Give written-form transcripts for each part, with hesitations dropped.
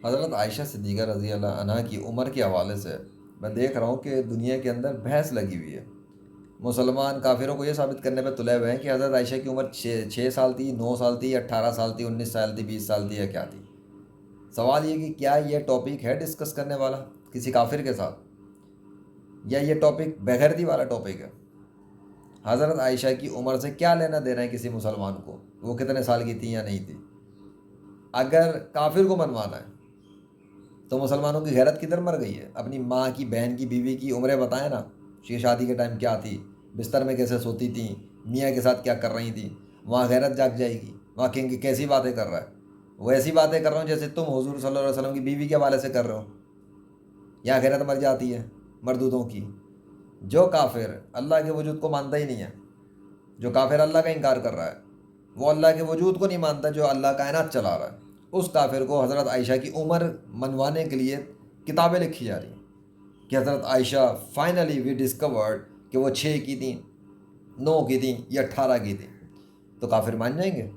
حضرت عائشہ صدیقہ رضی اللہ عنہ کی عمر کے حوالے سے میں دیکھ رہا ہوں کہ دنیا کے اندر بحث لگی ہوئی ہے۔ مسلمان کافروں کو یہ ثابت کرنے پہ تلے ہوئے ہیں کہ حضرت عائشہ کی عمر 6 سال تھی، 9 سال تھی، 18 سال تھی، 19 سال تھی، 20 سال تھی، یا کیا تھی۔ سوال یہ کہ کیا یہ ٹاپک ہے ڈسکس کرنے والا کسی کافر کے ساتھ، یا یہ ٹاپک بغیرتی والا ٹاپک ہے؟ حضرت عائشہ کی عمر سے کیا لینا دینا ہے کسی مسلمان کو، وہ کتنے سال کی تھی یا نہیں تھی؟ اگر کافر کو منوانا ہے تو مسلمانوں کی غیرت کدھر مر گئی ہے؟ اپنی ماں کی، بہن کی، بیوی کی عمریں بتائیں نا، کہ شادی کے ٹائم کیا تھی، بستر میں کیسے سوتی تھیں، میاں کے ساتھ کیا کر رہی تھیں۔ وہاں غیرت جاگ جائے گی، وہاں کہیں گے کیسی باتیں کر رہا ہے۔ وہ ایسی باتیں کر رہا ہوں جیسے تم حضور صلی اللہ علیہ وسلم کی بیوی کے حوالے سے کر رہے ہو۔ یہاں غیرت مر جاتی ہے مردودوں کی۔ جو کافر اللہ کے وجود کو مانتا ہی نہیں ہے، جو کافر اللہ کا انکار کر رہا ہے، وہ اللہ کے وجود کو نہیں مانتا جو اللہ کائنات چلا رہا ہے، اس کافر کو حضرت عائشہ کی عمر منوانے کے لیے کتابیں لکھی جا رہی ہیں کہ حضرت عائشہ فائنلی وی ڈسکورڈ کہ وہ 6 کی تھیں، 9 کی تھیں، یا 18 کی تھیں، تو کافر مان جائیں گے؟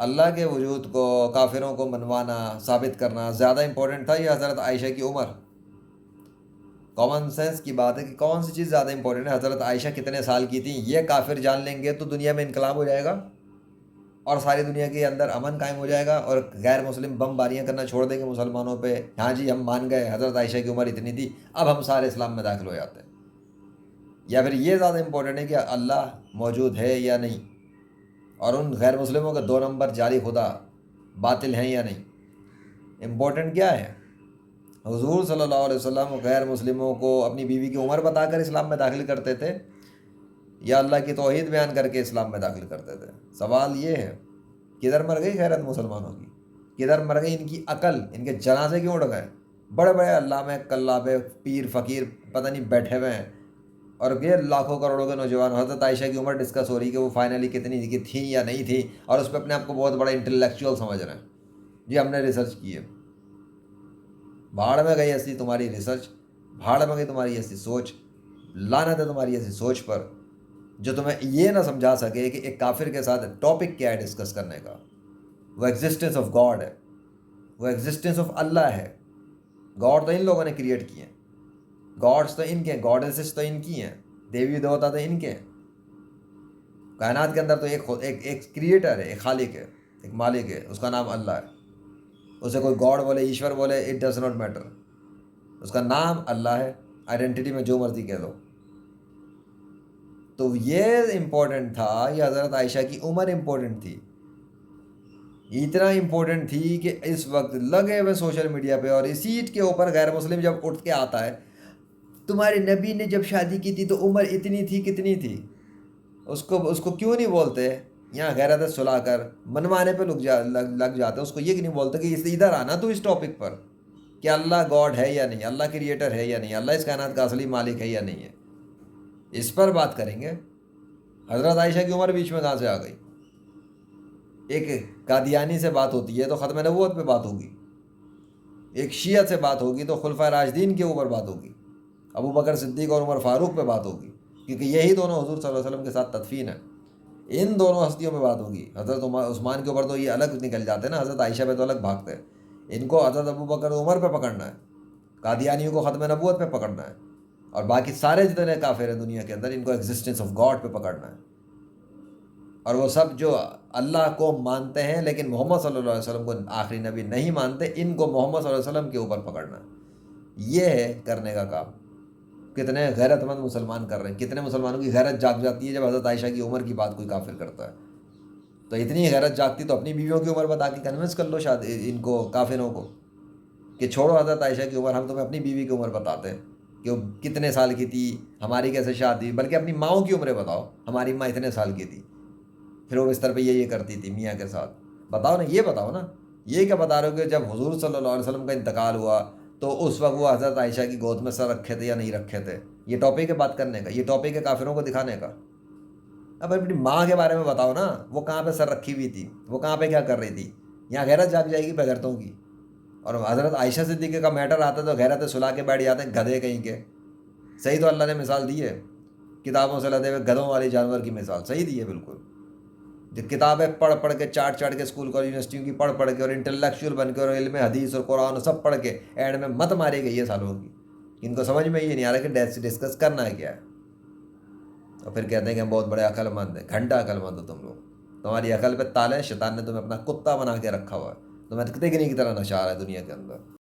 اللہ کے وجود کو کافروں کو منوانا، ثابت کرنا زیادہ امپورٹنٹ تھا یا حضرت عائشہ کی عمر؟ کامن سینس کی بات ہے کہ کون سی چیز زیادہ امپورٹنٹ ہے۔ حضرت عائشہ کتنے سال کی تھیں یہ کافر جان لیں گے تو دنیا میں انقلاب ہو جائے گا، اور ساری دنیا کے اندر امن قائم ہو جائے گا، اور غیر مسلم بم باریاں کرنا چھوڑ دیں گے مسلمانوں پہ۔ ہاں جی ہم مان گئے حضرت عائشہ کی عمر اتنی تھی، اب ہم سارے اسلام میں داخل ہو جاتے ہیں۔ یا پھر یہ زیادہ امپورٹنٹ ہے کہ اللہ موجود ہے یا نہیں، اور ان غیر مسلموں کے 2 نمبر جاری خدا باطل ہیں یا نہیں۔ امپورٹنٹ کیا ہے؟ حضور صلی اللہ علیہ وسلم غیر مسلموں کو اپنی بیوی کی عمر بتا کر اسلام میں داخل کرتے تھے، یا اللہ کی توحید بیان کر کے اسلام میں داخل کرتے تھے؟ سوال یہ ہے، کدھر مر گئی غیرت مسلمانوں کی؟ کدھر مر گئی ان کی عقل؟ ان کے جنازے کیوں اڑ گئے؟ بڑے بڑے علامہ قلابے پیر فقیر پتہ نہیں بیٹھے ہوئے ہیں، اور یہ لاکھوں کروڑوں کے نوجوان، حضرت عائشہ کی عمر ڈسکس ہو رہی کہ وہ فائنلی کتنی کی تھیں یا نہیں تھی، اور اس پہ اپنے آپ کو بہت بڑا انٹلیکچوئل سمجھ رہے ہیں جی ہم نے ریسرچ کی ہے۔ بھاڑ میں گئی ایسی تمہاری ریسرچ، بھاڑ میں گئی تمہاری ایسی سوچ، لعنت ہے تمہاری ایسی سوچ پر جو تمہیں یہ نہ سمجھا سکے کہ ایک کافر کے ساتھ ٹاپک کیا ہے ڈسکس کرنے کا۔ وہ ایگزسٹنس آف گاڈ ہے، وہ ایگزسٹنس آف اللہ ہے۔ گاڈ تو ان لوگوں نے کریٹ کیے ہیں، گاڈس تو ان کے ہیں، گاڈیسز تو ان کی ہیں، دیوی دیوتا تو ان کے ہیں۔ کائنات کے اندر تو ایک کریٹر ہے، ایک خالق ہے، ایک مالک ہے، اس کا نام اللہ ہے۔ اسے کوئی گاڈ بولے، ایشور بولے، اٹ ڈز ناٹ میٹر، اس کا نام اللہ ہے، آئیڈینٹی میں جو مرضی کہہ دو۔ تو یہ امپورٹنٹ تھا، یہ حضرت عائشہ کی عمر امپورٹنٹ تھی، اتنا امپورٹنٹ تھی کہ اس وقت لگے ہوئے سوشل میڈیا پہ، اور اسی کے اوپر غیر مسلم جب اٹھ کے آتا ہے، تمہارے نبی نے جب شادی کی تھی تو عمر اتنی تھی، کتنی تھی، اس کو کیوں نہیں بولتے؟ یہاں غیرت سلا کر منوانے پہ لگ جاتے، اس کو یہ نہیں بولتے کہ اس ادھر آنا تو اس ٹاپک پر کہ اللہ گاڈ ہے یا نہیں، اللہ کریٹر ہے یا نہیں، اللہ اس کائنات کا اصلی مالک ہے یا نہیں ہے، اس پر بات کریں گے۔ حضرت عائشہ کی عمر بیچ میں کہاں سے آ گئی؟ ایک قادیانی سے بات ہوتی ہے تو ختم نبوت پہ بات ہوگی، ایک شیعہ سے بات ہوگی تو خلفائے راشدین کے اوپر بات ہوگی، ابو بکر صدیق اور عمر فاروق پہ بات ہوگی، کیونکہ یہی دونوں حضور صلی اللہ علیہ وسلم کے ساتھ تدفین ہے۔ ان دونوں ہستیوں پہ بات ہوگی۔ حضرت عثمان کے اوپر تو یہ الگ نکل جاتے ہیں نا، حضرت عائشہ پہ تو الگ بھاگتے ہیں۔ ان کو حضرت ابو بکر عمر پہ پکڑنا ہے، قادیانیوں کو ختم نبوت پہ پکڑنا ہے، اور باقی سارے جتنے کافر ہیں دنیا کے اندر ان کو ایگزسٹنس آف گاڈ پہ پکڑنا ہے۔ اور وہ سب جو اللہ کو مانتے ہیں لیکن محمد صلی اللہ علیہ وسلم کو آخری نبی نہیں مانتے، ان کو محمد صلی اللہ علیہ وسلم کے اوپر پکڑنا ہے۔ یہ ہے کرنے کا کام۔ کتنے غیرت مند مسلمان کر رہے ہیں، کتنے مسلمانوں کی غیرت جاگ جاتی ہے جب حضرت عائشہ کی عمر کی بات کوئی کافر کرتا ہے۔ تو اتنی غیرت جاگتی تو اپنی بیویوں کی عمر بتا کے کنونس کر لو شاید ان کو، کافروں کو، کہ چھوڑو حضرت عائشہ کی عمر، ہم تمہیں اپنی بیوی کی عمر بتاتے ہیں کہ وہ کتنے سال کی تھی، ہماری کیسے شادی، بلکہ اپنی ماؤں کی عمریں بتاؤ، ہماری ماں اتنے سال کی تھی، پھر وہ بستر پہ یہ کرتی تھی میاں کے ساتھ، بتاؤ نا، یہ بتاؤ نا۔ یہ کیا بتا رہے ہو کہ جب حضور صلی اللہ علیہ وسلم کا انتقال ہوا تو اس وقت وہ حضرت عائشہ کی گود میں سر رکھے تھے یا نہیں رکھے تھے؟ یہ ٹاپک ہے بات کرنے کا، یہ ٹاپک ہے کافروں کو دکھانے کا۔ اب اپنی ماں کے بارے میں بتاؤ نا، وہ کہاں پہ سر رکھی ہوئی تھی، وہ کہاں پہ کیا کر رہی تھی؟ یہاں غیرت جاگ جائے گی بغیرتوں کی۔ اور حضرت عائشہ صدیقہ کا میٹر آتا ہے تو غیرت سلا کے بیٹھ جاتے ہیں گدھے کہیں کے۔ صحیح تو اللہ نے مثال دی ہے، کتابوں سے لدے ہوئے گدھوں والی جانور کی مثال صحیح دی ہے بالکل۔ جو کتابیں پڑھ پڑھ کے چاٹ چاٹ کے اسکول کالج یونیورسٹیوں کی پڑھ پڑھ کے اور انٹلیکچوئل بن کے اور علم حدیث اور قرآن سب پڑھ کے اینڈ میں مت ماری گئی ہے سالوں کی. ان کو سمجھ میں یہ نہیں آ رہا کہ ڈسکس کرنا ہے کیا ہے. اور پھر کہتے ہیں کہ ہم بہت بڑے عقل مند ہیں. گھنٹہ عقل مند ہو تم لوگ. تمہاری عقل پہ تالے شیطان نے تمہیں اپنا کتا بنا کے رکھا ہوا ہے. تمہیں تکنی کی طرح نشہ آ رہا ہے دنیا کے اندر.